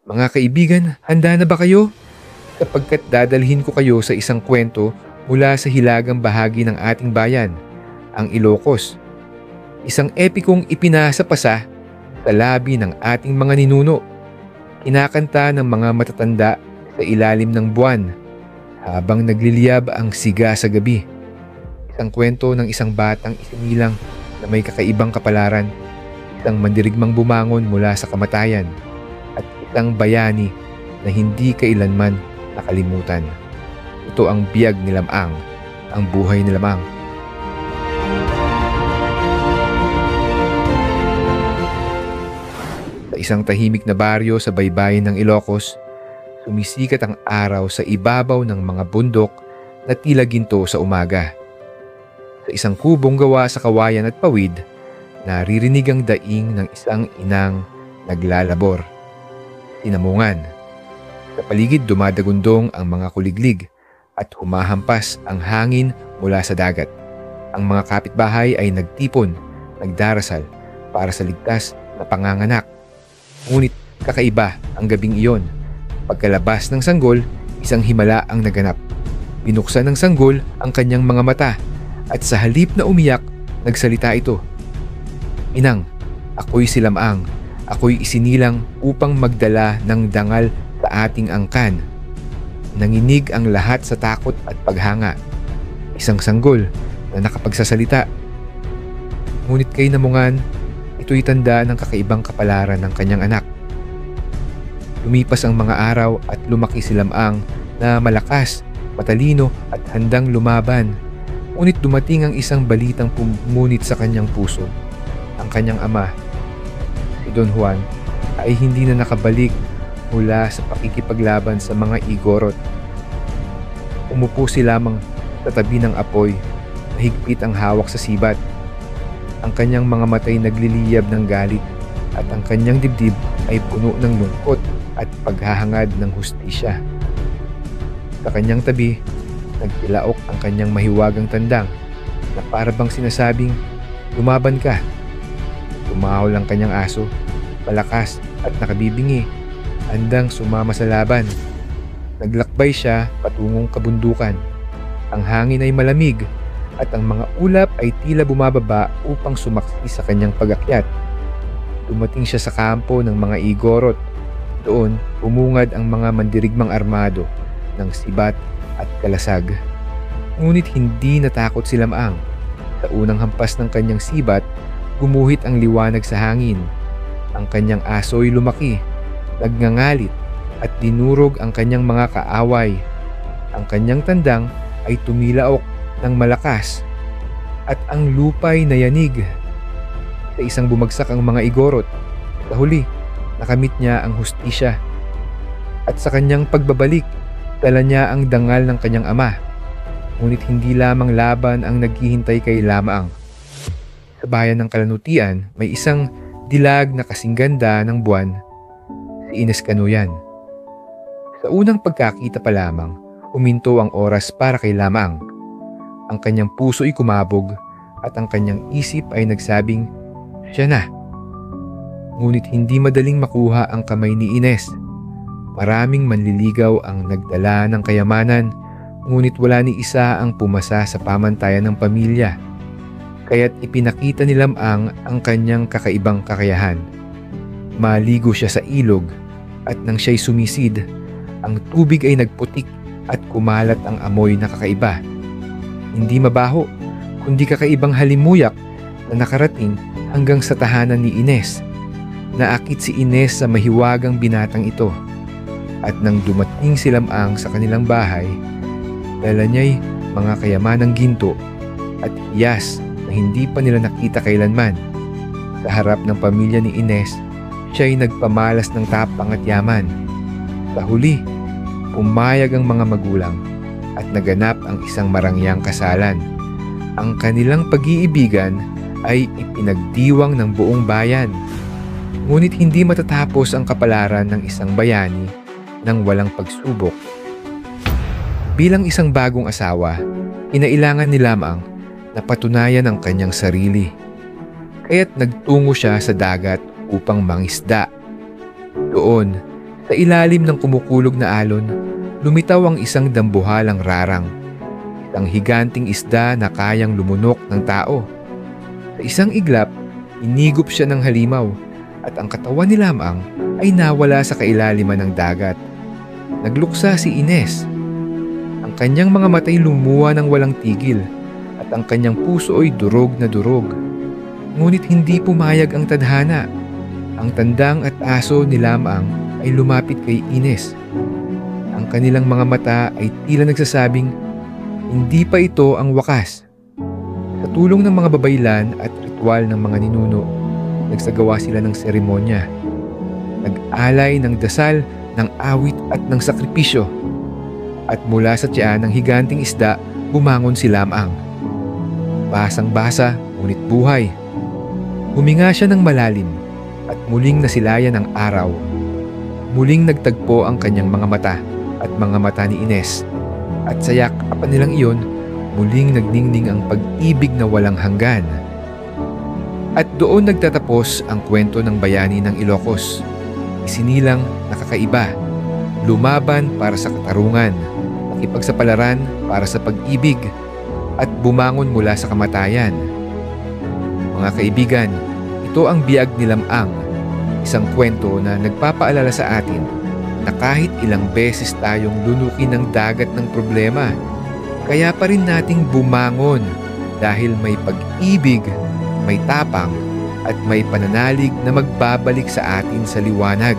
Mga kaibigan, handa na ba kayo? Sapagkat dadalhin ko kayo sa isang kwento mula sa hilagang bahagi ng ating bayan, ang Ilocos. Isang epikong ipinasa pa sa labi ng ating mga ninuno. Kinakanta ng mga matatanda sa ilalim ng buwan habang nagliliyab ang siga sa gabi. Isang kwento ng isang batang isinilang na may kakaibang kapalaran, isang mandirigmang bumangon mula sa kamatayan, at isang bayani na hindi kailanman nakalimutan. Ito ang biyag ni Lamang, ang buhay ni Lamang. Sa isang tahimik na baryo sa baybayin ng Ilocos, sumisikat ang araw sa ibabaw ng mga bundok na tila ginto sa umaga. Sa isang kubong gawa sa kawayan at pawid, naririnig ang daing ng isang inang naglalabor. Tinamungan. Sa paligid dumadagundong ang mga kuliglig at humahampas ang hangin mula sa dagat. Ang mga kapitbahay ay nagtipon, nagdarasal para sa ligtas na panganganak. Ngunit kakaiba ang gabing iyon. Pagkalabas ng sanggol, isang himala ang naganap. Binuksan ng sanggol ang kanyang mga mata at sa halip na umiyak, nagsalita ito. "Inang, ako'y si Lamang. Ako'y isinilang upang magdala ng dangal sa ating angkan." Nanginig ang lahat sa takot at paghanga. Isang sanggol na nakapagsasalita. Ngunit kay Namungan, ito'y tanda ng kakaibang kapalaran ng kanyang anak. Lumipas ang mga araw at lumaki si Lamang na malakas, matalino at handang lumaban. Ngunit dumating ang isang balitang pumunit sa kanyang puso. Ang kanyang ama, si Don Juan, ay hindi na nakabalik mula sa pakikipaglaban sa mga Igorot. Umupo si Lamang sa tabi ng apoy, mahigpit ang hawak sa sibat. Ang kanyang mga matay nagliliyab ng galit at ang kanyang dibdib ay puno ng lungkot at paghahangad ng hustisya. Sa kanyang tabi, nagtilaok ang kanyang mahiwagang tandang na para bang sinasabing, "Lumaban ka." Tumahol ang kanyang aso, malakas at nakabibingi, handang sumama sa laban. Naglakbay siya patungong kabundukan. Ang hangin ay malamig at ang mga ulap ay tila bumababa upang sumaksi sa kanyang pag-akyat. Dumating siya sa kampo ng mga Igorot. Doon, umungad ang mga mandirigmang armado ng sibat at kalasag. Ngunit hindi natakot si Lamang. Sa unang hampas ng kanyang sibat, gumuhit ang liwanag sa hangin. Ang kanyang aso'y lumaki, nagngangalit at dinurog ang kanyang mga kaaway. Ang kanyang tandang ay tumilaok ng malakas at ang lupa'y nayanig. Sa isang bumagsak ang mga Igorot. Sa huli, nakamit niya ang hustisya. At sa kanyang pagbabalik, dala niya ang dangal ng kanyang ama. Ngunit hindi lamang laban ang naghihintay kay Lamang. Sa bayan ng Kalanutian, may isang dilag na kasing ganda ng buwan, si Ines Canuyan. Sa unang pagkakita pa lamang, huminto ang oras para kay Lamang. Ang kanyang puso'y kumabog at ang kanyang isip ay nagsabing, "Siya na." Ngunit hindi madaling makuha ang kamay ni Ines. Maraming manliligaw ang nagdala ng kayamanan, ngunit wala ni isa ang pumasa sa pamantayan ng pamilya. Kaya't ipinakita ni Lamang ang kanyang kakaibang kakayahan. Maligo siya sa ilog at nang siya'y sumisid, ang tubig ay nagputik at kumalat ang amoy na kakaiba. Hindi mabaho, kundi kakaibang halimuyak na nakarating hanggang sa tahanan ni Ines. Naakit si Ines sa mahiwagang binatang ito. At nang dumating si Lamang sa kanilang bahay, dala niya'y mga kayamanang ginto at hiyas na hindi pa nila nakita kailanman. Sa harap ng pamilya ni Ines, siya'y nagpamalas ng tapang at yaman. Sa huli, pumayag ang mga magulang at naganap ang isang marangyang kasalan. Ang kanilang pag-iibigan ay ipinagdiwang ng buong bayan. Ngunit hindi matatapos ang kapalaran ng isang bayani nang walang pagsubok. Bilang isang bagong asawa, kinailangan ni Lamang na patunayan ang kanyang sarili. Kaya't nagtungo siya sa dagat upang mangisda. Doon, Sa ilalim ng kumukulog na alon, lumitaw ang isang dambuhalang rarang, isang higanting isda na kayang lumunok ng tao. Sa isang iglap, inigop siya ng halimaw at ang katawan ni Lamang ay nawala sa kailaliman ng dagat. Nagluksa si Ines. Ang kanyang mga matay lumuwa ng walang tigil at ang kanyang puso ay durog na durog. Ngunit hindi pumayag ang tadhana. Ang tandang at aso ni Lamang ay lumapit kay Ines. Ang kanilang mga mata ay tila nagsasabing, hindi pa ito ang wakas. Sa tulong ng mga babaylan at ritual ng mga ninuno, nagsagawa sila ng seremonya. Nag-alay ng dasal, ng awit at ng sakripisyo. At mula sa tiyan ng higanting isda, bumangon si Lamang. Basang-basa, ngunit buhay. Huminga siya ng malalim at muling nasilayan ang araw. Muling nagtagpo ang kanyang mga mata at mga mata ni Ines. At sa yakapan nilang iyon, muling nagningning ang pag-ibig na walang hanggan. At doon nagtatapos ang kwento ng bayani ng Ilocos. Isinilang nakakaiba, lumaban para sa katarungan, nakipagsapalaran para sa pag-ibig, at bumangon mula sa kamatayan. Mga kaibigan, ito ang biyag ni Lamang, isang kwento na nagpapaalala sa atin na kahit ilang beses tayong lunukin ng dagat ng problema, kaya pa rin nating bumangon dahil may pag-ibig, may tapang, at may pananalig na magbabalik sa atin sa liwanag.